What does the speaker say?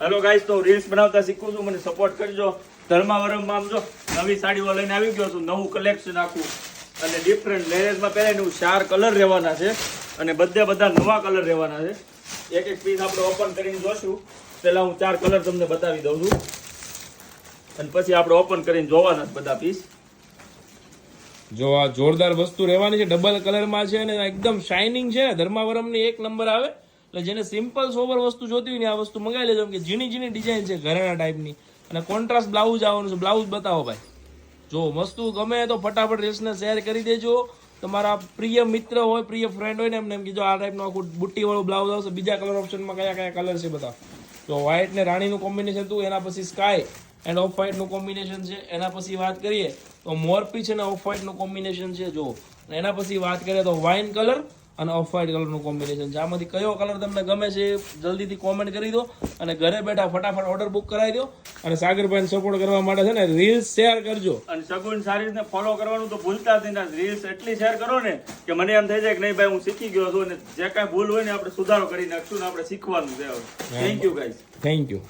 Hello guys, તો reels બનાવતા શીખું છું, મને સપોર્ટ કરજો. ધર્માવરમમાં આમ જો નવી સાડીઓ લઈને આવી ગયો છું, નવું કલેક્શન આખું અને ડિફરન્ટ મેરેજમાં પહેરાય હું 4 કલર રહેવાના છે અને બધા નવા કલર રહેવાના છે. એક એક પીસ આપણે ઓપન કરીને જોશું. પહેલા હું 4 કલર તમને બતાવી દઉં છું અને પછી આપણે ઓપન કરીને જોવાના બધા પીસ. જો આ જોરદાર વસ્તુ રહેવાની છે, ડબલ કલરમાં છે અને એકદમ શાઇનિંગ છે. ધર્માવરમની 1 નંબર આવે. એટલે જેને સિમ્પલ સોબર વસ્તુ જોતી હોય ને આ વસ્તુ મંગાવી લેજો, કે ઝીણી ઝીણી ડિઝાઇન છે ઘરેણા ટાઈપની અને કોન્ટ્રાસ્ટ બ્લાઉઝ આવવાનું છે. બ્લાઉઝ બતાવો ભાઈ. જો વસ્તુ ગમે તો ફટાફટ રીલ્સને શેર કરી દેજો. તમારા પ્રિય મિત્ર હોય, પ્રિય ફ્રેન્ડ હોય ને એમને એમ કીધો આ ટાઈપનું આખું બુટ્ટીવાળું બ્લાઉઝ આવશે. બીજા કલર ઓપ્શનમાં કયા કલર છે બધા. તો વ્હાઇટ ને રાણીનું કોમ્બિનેશન હતું, એના પછી સ્કાય એન્ડ ઓફ વ્હાઇટનું કોમ્બિનેશન છે. એના પછી વાત કરીએ તો મોરપીચ અને ઓફ વ્હાઇટનું કોમ્બિનેશન છે. જો એના પછી વાત કરીએ તો વાઇન કલર અને ઓફ વ્હાઇટ કલરનું કોમ્બિનેશન છે. આમાંથી કયો કલર તમને ગમે છે જલ્દીથી કોમેન્ટ કરી દો અને ઘરે બેઠા ફટાફટ ઓર્ડર બુક કરાવી દો. અને સાગરભાઈને સપોર્ટ કરવા માટે છે ને રીલ્સ શેર કરજો અને સગુન સારીઝને ફોલો કરવાનું તો ભૂલતા જ નહીં. રીલ્સ એટલી શેર કરો ને કે મને એમ થઈ જાય કે નહીં ભાઈ હું શીખી ગયો છું અને જે કાંઈ ભૂલ હોય ને આપણે સુધારો કરી નાખશું ને આપણે શીખવાનું છે. Thank you guys. Thank you.